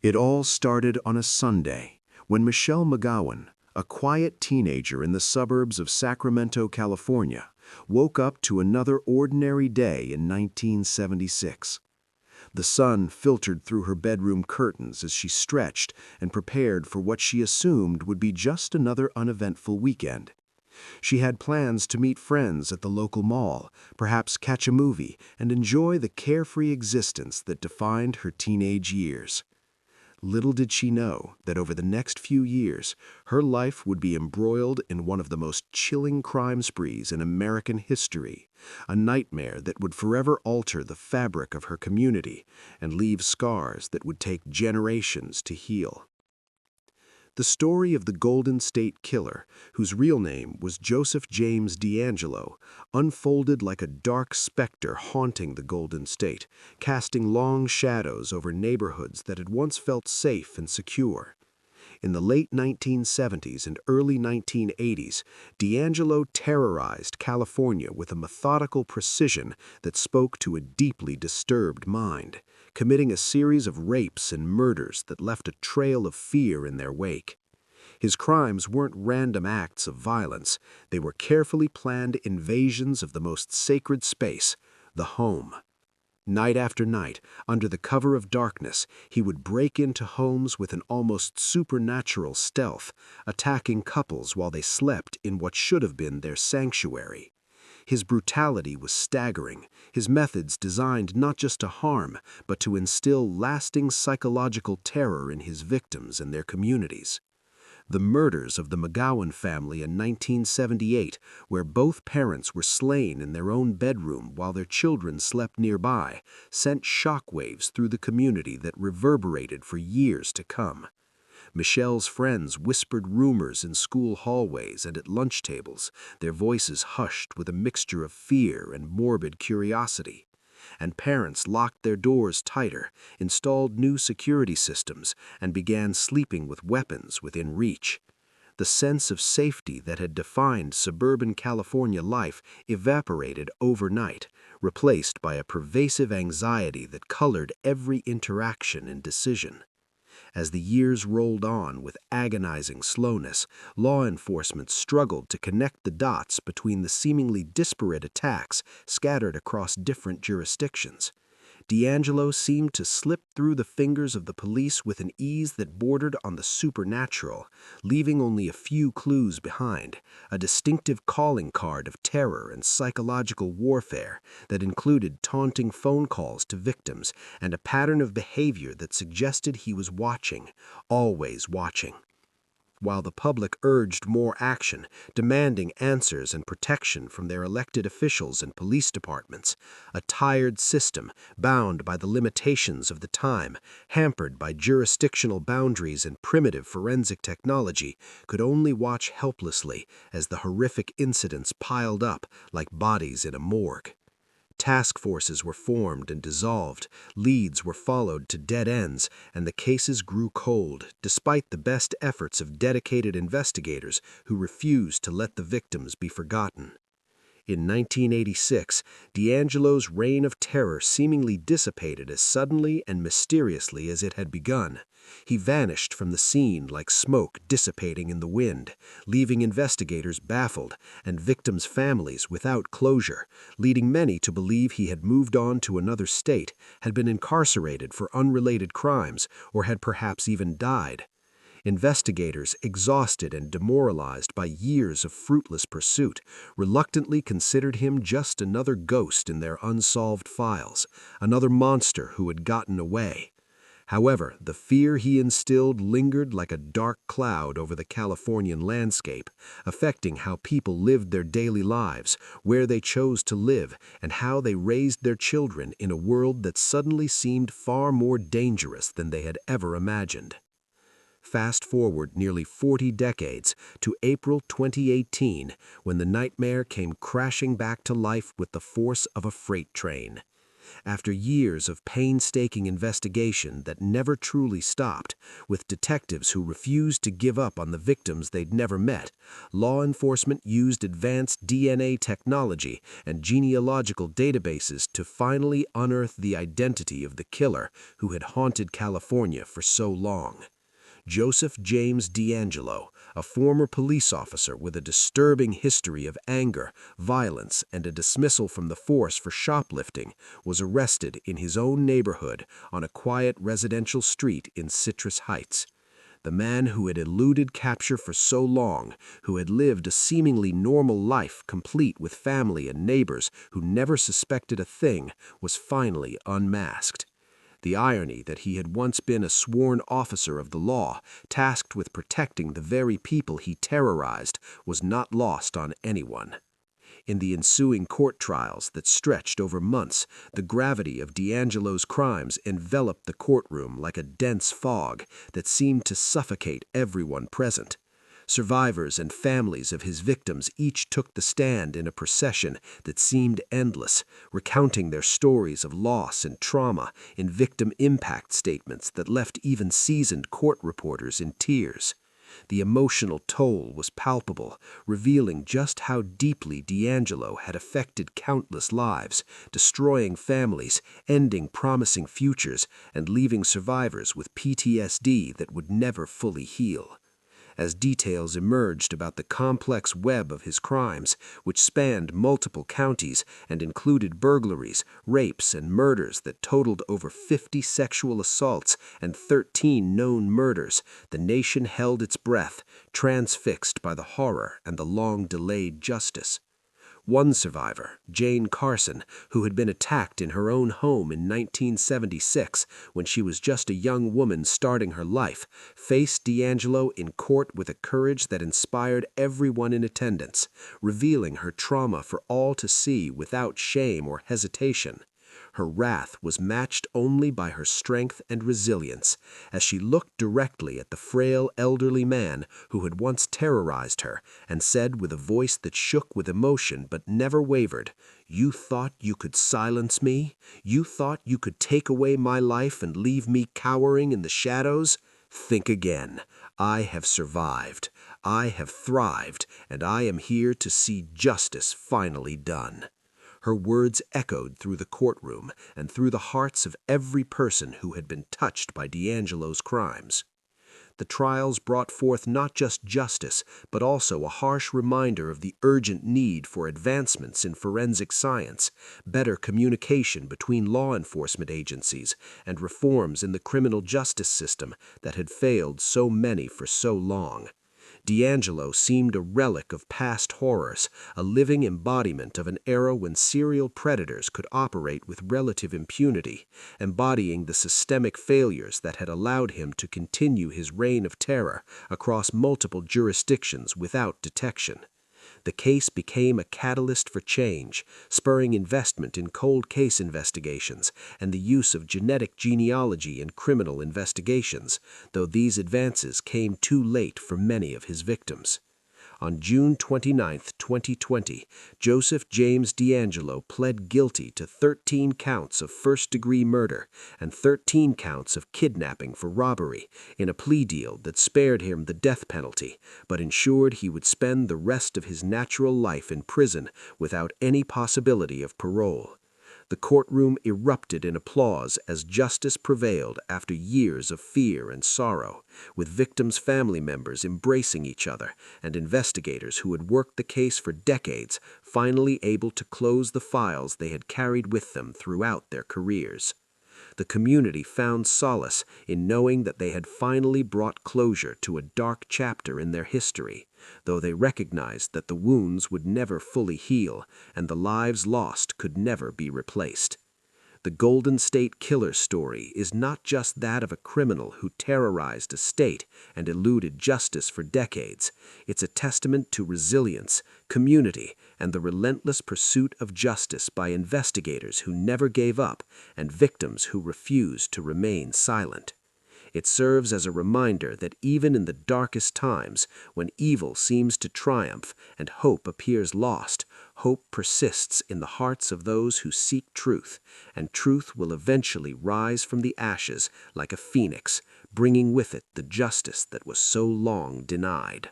It all started on a Sunday when Michelle McGowan, a quiet teenager in the suburbs of Sacramento, California, woke up to another ordinary day in 1976. The sun filtered through her bedroom curtains as she stretched and prepared for what she assumed would be just another uneventful weekend. She had plans to meet friends at the local mall, perhaps catch a movie, and enjoy the carefree existence that defined her teenage years. Little did she know that over the next few years, her life would be embroiled in one of the most chilling crime sprees in American history, a nightmare that would forever alter the fabric of her community and leave scars that would take generations to heal. The story of the Golden State Killer, whose real name was Joseph James DeAngelo, unfolded like a dark specter haunting the Golden State, casting long shadows over neighborhoods that had once felt safe and secure. In the late 1970s and early 1980s, DeAngelo terrorized California with a methodical precision that spoke to a deeply disturbed mind, committing a series of rapes and murders that left a trail of fear in their wake. His crimes weren't random acts of violence, they were carefully planned invasions of the most sacred space, the home. Night after night, under the cover of darkness, he would break into homes with an almost supernatural stealth, attacking couples while they slept in what should have been their sanctuary. His brutality was staggering, his methods designed not just to harm, but to instill lasting psychological terror in his victims and their communities. The murders of the McGowan family in 1978, where both parents were slain in their own bedroom while their children slept nearby, sent shockwaves through the community that reverberated for years to come. Michelle's friends whispered rumors in school hallways and at lunch tables, their voices hushed with a mixture of fear and morbid curiosity. And parents locked their doors tighter, installed new security systems, and began sleeping with weapons within reach. The sense of safety that had defined suburban California life evaporated overnight, replaced by a pervasive anxiety that colored every interaction and decision. As the years rolled on with agonizing slowness, law enforcement struggled to connect the dots between the seemingly disparate attacks scattered across different jurisdictions. DeAngelo seemed to slip through the fingers of the police with an ease that bordered on the supernatural, leaving only a few clues behind, a distinctive calling card of terror and psychological warfare that included taunting phone calls to victims and a pattern of behavior that suggested he was watching, always watching. While the public urged more action, demanding answers and protection from their elected officials and police departments, a tired system, bound by the limitations of the time, hampered by jurisdictional boundaries and primitive forensic technology, could only watch helplessly as the horrific incidents piled up like bodies in a morgue. Task forces were formed and dissolved, leads were followed to dead ends, and the cases grew cold, despite the best efforts of dedicated investigators who refused to let the victims be forgotten. In 1986, DeAngelo's reign of terror seemingly dissipated as suddenly and mysteriously as it had begun. He vanished from the scene like smoke dissipating in the wind, leaving investigators baffled and victims' families without closure, leading many to believe he had moved on to another state, had been incarcerated for unrelated crimes, or had perhaps even died. Investigators, exhausted and demoralized by years of fruitless pursuit, reluctantly considered him just another ghost in their unsolved files, another monster who had gotten away. However, the fear he instilled lingered like a dark cloud over the Californian landscape, affecting how people lived their daily lives, where they chose to live, and how they raised their children in a world that suddenly seemed far more dangerous than they had ever imagined. Fast forward nearly 40 decades to April 2018, when the nightmare came crashing back to life with the force of a freight train. After years of painstaking investigation that never truly stopped, with detectives who refused to give up on the victims they'd never met, law enforcement used advanced DNA technology and genealogical databases to finally unearth the identity of the killer who had haunted California for so long. Joseph James DeAngelo, a former police officer with a disturbing history of anger, violence, and a dismissal from the force for shoplifting, was arrested in his own neighborhood on a quiet residential street in Citrus Heights. The man who had eluded capture for so long, who had lived a seemingly normal life complete with family and neighbors who never suspected a thing, was finally unmasked. The irony that he had once been a sworn officer of the law, tasked with protecting the very people he terrorized, was not lost on anyone. In the ensuing court trials that stretched over months, the gravity of DeAngelo's crimes enveloped the courtroom like a dense fog that seemed to suffocate everyone present. Survivors and families of his victims each took the stand in a procession that seemed endless, recounting their stories of loss and trauma in victim impact statements that left even seasoned court reporters in tears. The emotional toll was palpable, revealing just how deeply DeAngelo had affected countless lives, destroying families, ending promising futures, and leaving survivors with PTSD that would never fully heal. As details emerged about the complex web of his crimes, which spanned multiple counties and included burglaries, rapes, and murders that totaled over 50 sexual assaults and 13 known murders, the nation held its breath, transfixed by the horror and the long-delayed justice. One survivor, Jane Carson, who had been attacked in her own home in 1976 when she was just a young woman starting her life, faced DeAngelo in court with a courage that inspired everyone in attendance, revealing her trauma for all to see without shame or hesitation. Her wrath was matched only by her strength and resilience, as she looked directly at the frail elderly man who had once terrorized her and said with a voice that shook with emotion but never wavered, "You thought you could silence me? You thought you could take away my life and leave me cowering in the shadows? Think again. I have survived. I have thrived, and I am here to see justice finally done." Her words echoed through the courtroom and through the hearts of every person who had been touched by DeAngelo's crimes. The trials brought forth not just justice, but also a harsh reminder of the urgent need for advancements in forensic science, better communication between law enforcement agencies, and reforms in the criminal justice system that had failed so many for so long. DeAngelo seemed a relic of past horrors, a living embodiment of an era when serial predators could operate with relative impunity, embodying the systemic failures that had allowed him to continue his reign of terror across multiple jurisdictions without detection. The case became a catalyst for change, spurring investment in cold case investigations and the use of genetic genealogy in criminal investigations, though these advances came too late for many of his victims. On June 29, 2020, Joseph James DeAngelo pled guilty to 13 counts of first-degree murder and 13 counts of kidnapping for robbery in a plea deal that spared him the death penalty, but ensured he would spend the rest of his natural life in prison without any possibility of parole. The courtroom erupted in applause as justice prevailed after years of fear and sorrow, with victims' family members embracing each other and investigators who had worked the case for decades finally able to close the files they had carried with them throughout their careers. The community found solace in knowing that they had finally brought closure to a dark chapter in their history, though they recognized that the wounds would never fully heal and the lives lost could never be replaced. The Golden State Killer story is not just that of a criminal who terrorized a state and eluded justice for decades. It's a testament to resilience, community, and the relentless pursuit of justice by investigators who never gave up and victims who refused to remain silent. It serves as a reminder that even in the darkest times, when evil seems to triumph and hope appears lost, hope persists in the hearts of those who seek truth, and truth will eventually rise from the ashes like a phoenix, bringing with it the justice that was so long denied.